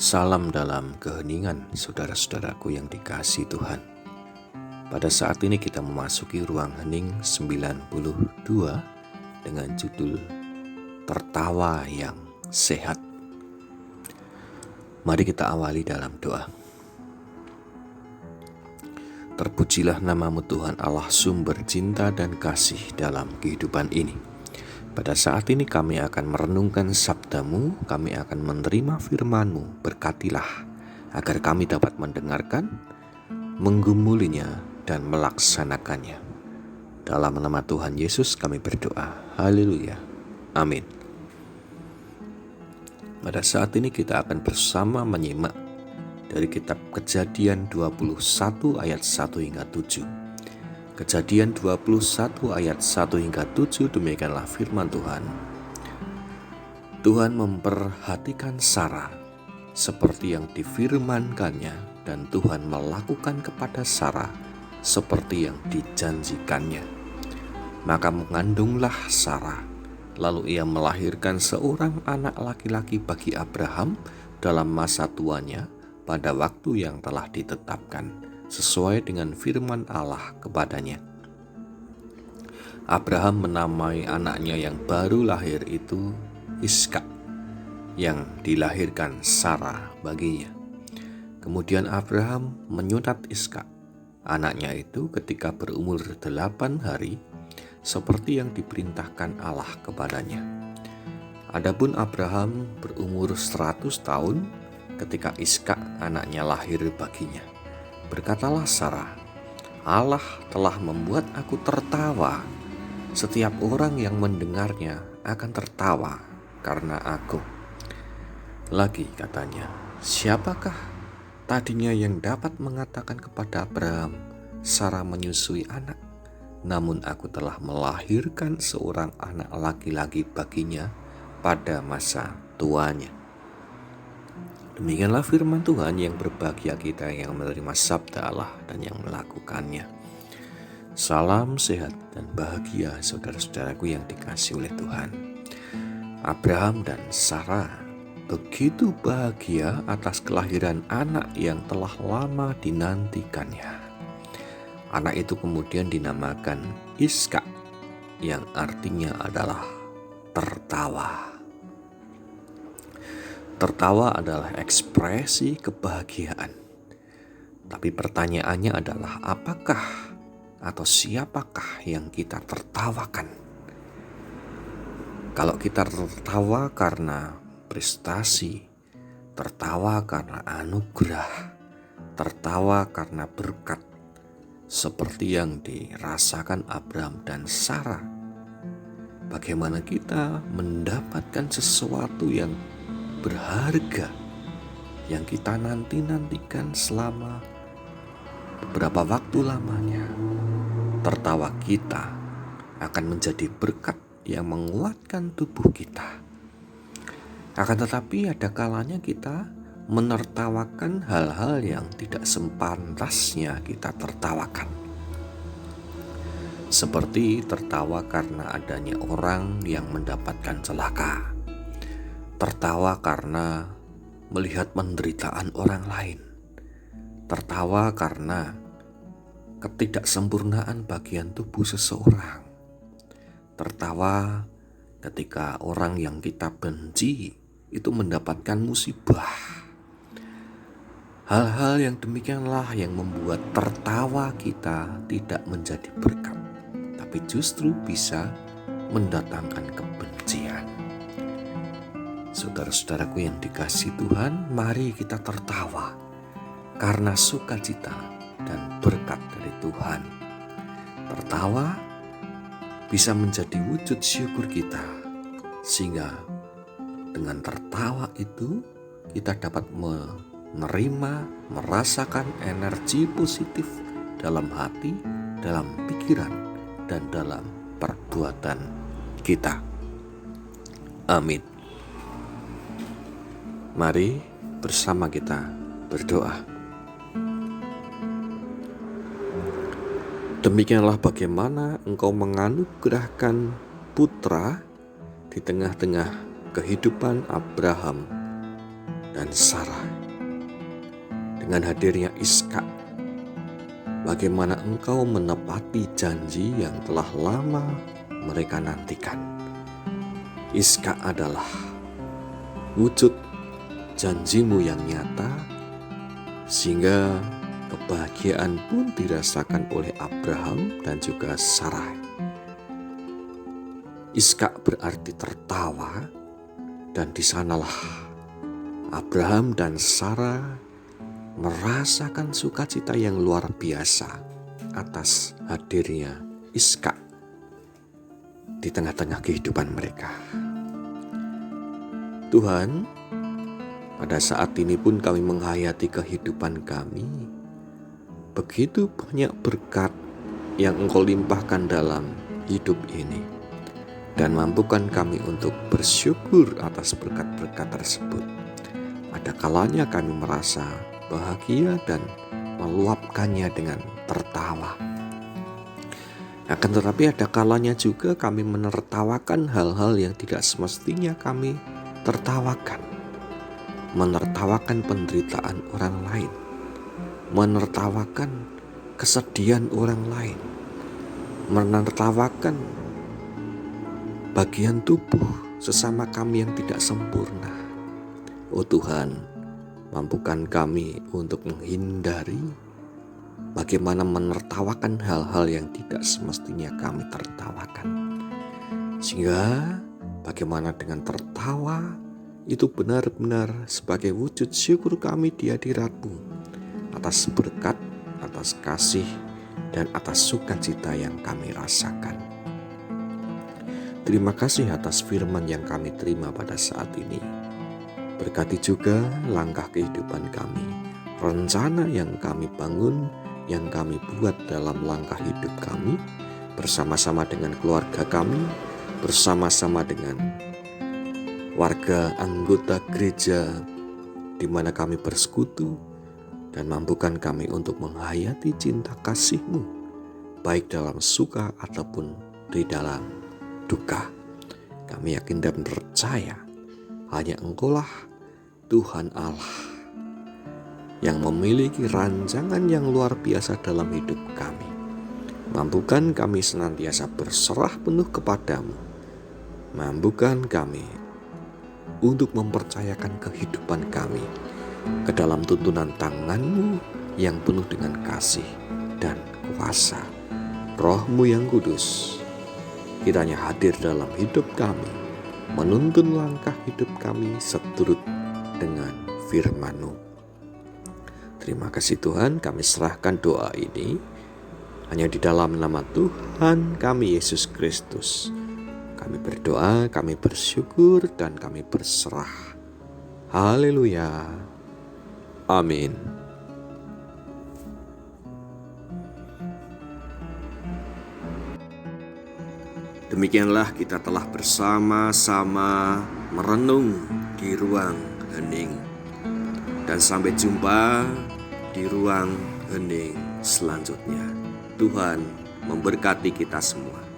Salam dalam keheningan, saudara-saudaraku yang dikasihi Tuhan. Pada saat ini kita memasuki ruang hening 92 dengan judul Tertawa yang Sehat. Mari kita awali dalam doa. Terpujilah namamu Tuhan Allah, sumber cinta dan kasih dalam kehidupan ini. Pada saat ini kami akan merenungkan sabdamu, kami akan menerima firman-Mu. Berkatilah agar kami dapat mendengarkan, menggumulinya, dan melaksanakannya. Dalam nama Tuhan Yesus kami berdoa. Haleluya. Amin. Pada saat ini kita akan bersama menyimak dari kitab Kejadian 21 ayat 1 hingga 7. Kejadian 21 ayat 1 hingga 7, demikianlah firman Tuhan. Tuhan memperhatikan Sarah seperti yang difirmankannya, dan Tuhan melakukan kepada Sarah seperti yang dijanjikannya. Maka mengandunglah Sarah, lalu ia melahirkan seorang anak laki-laki bagi Abraham dalam masa tuanya pada waktu yang telah ditetapkan, sesuai dengan firman Allah kepadanya. Abraham menamai anaknya yang baru lahir itu Ishak, yang dilahirkan Sarah baginya. Kemudian Abraham menyunat Ishak, anaknya itu, ketika berumur 8 hari, seperti yang diperintahkan Allah kepadanya. Adapun Abraham berumur 100 tahun ketika Ishak anaknya lahir baginya. Berkatalah Sarah, Allah telah membuat aku tertawa. Setiap orang yang mendengarnya akan tertawa karena aku. Lagi katanya, siapakah tadinya yang dapat mengatakan kepada Abraham, Sarah menyusui anak? Namun aku telah melahirkan seorang anak laki-laki baginya pada masa tuanya. Demikianlah firman Tuhan. Yang berbahagia kita yang menerima sabda Allah dan yang melakukannya. Salam sehat dan bahagia saudara-saudaraku yang dikasihi oleh Tuhan. Abraham dan Sarah begitu bahagia atas kelahiran anak yang telah lama dinantikannya. Anak itu kemudian dinamakan Ishak, yang artinya adalah tertawa. Tertawa adalah ekspresi kebahagiaan. Tapi pertanyaannya adalah, apakah atau siapakah yang kita tertawakan? Kalau kita tertawa karena prestasi, tertawa karena anugerah, tertawa karena berkat, seperti yang dirasakan Abraham dan Sarah, bagaimana kita mendapatkan sesuatu yang berharga yang kita nantikan selama beberapa waktu lamanya? Tertawa kita akan menjadi berkat yang menguatkan tubuh kita. Akan tetapi ada kalanya kita menertawakan hal-hal yang tidak sepantasnya kita tertawakan. Seperti tertawa karena adanya orang yang mendapatkan celaka, tertawa karena melihat penderitaan orang lain, tertawa karena ketidaksempurnaan bagian tubuh seseorang, tertawa ketika orang yang kita benci itu mendapatkan musibah. Hal-hal yang demikianlah yang membuat tertawa kita tidak menjadi berkat, tapi justru bisa mendatangkan kebencian. Saudara-saudaraku yang dikasihi Tuhan, mari kita tertawa karena sukacita dan berkat dari Tuhan. Tertawa bisa menjadi wujud syukur kita, sehingga dengan tertawa itu kita dapat menerima, merasakan energi positif dalam hati, dalam pikiran, dan dalam perbuatan kita. Amin. Mari bersama kita berdoa. Demikianlah bagaimana Engkau menganugerahkan putra di tengah-tengah kehidupan Abraham dan Sarah. dengan hadirnya Iskak, bagaimana Engkau menepati janji yang telah lama mereka nantikan. Iskak adalah wujud janjimu yang nyata, sehingga kebahagiaan pun dirasakan oleh Abraham dan juga Sarai. Iskak berarti tertawa, dan di sanalah Abraham dan Sarah merasakan sukacita yang luar biasa atas hadirnya Iskak di tengah-tengah kehidupan mereka. Tuhan, pada saat ini pun kami menghayati kehidupan kami. Begitu banyak berkat yang Engkau limpahkan dalam hidup ini, dan mampukan kami untuk bersyukur atas berkat-berkat tersebut. Ada kalanya kami merasa bahagia dan meluapkannya dengan tertawa. Akan tetapi ada kalanya juga kami menertawakan hal-hal yang tidak semestinya kami tertawakan. Menertawakan penderitaan orang lain, menertawakan kesedihan orang lain, menertawakan bagian tubuh sesama kami yang tidak sempurna. Oh Tuhan, mampukan kami untuk menghindari bagaimana menertawakan hal-hal yang tidak semestinya kami tertawakan. Sehingga bagaimana dengan tertawa itu benar-benar sebagai wujud syukur kami di hadirat-Mu atas berkat, atas kasih, dan atas sukacita yang kami rasakan. Terima kasih atas firman yang kami terima pada saat ini. Berkati juga langkah kehidupan kami, rencana yang kami bangun, yang kami buat dalam langkah hidup kami, bersama-sama dengan keluarga kami, bersama-sama dengan warga anggota gereja di mana kami bersekutu, dan mampukan kami untuk menghayati cinta kasih-Mu, baik dalam suka ataupun di dalam duka. Kami yakin dan percaya hanya Engkau-lah Tuhan Allah yang memiliki rancangan yang luar biasa dalam hidup kami. Mampukan kami senantiasa berserah penuh kepadamu. Mampukan kami untuk mempercayakan kehidupan kami ke dalam tuntunan tangan-Mu yang penuh dengan kasih dan kuasa. Roh-Mu yang kudus kiranya hadir dalam hidup kami, menuntun langkah hidup kami seturut dengan firman-Mu. Terima kasih Tuhan, kami serahkan doa ini hanya di dalam nama Tuhan kami Yesus Kristus. Kami berdoa, kami bersyukur, dan kami berserah. Haleluya. Amin. Demikianlah kita telah bersama-sama merenung di ruang hening. Dan sampai jumpa di ruang hening selanjutnya. Tuhan memberkati kita semua.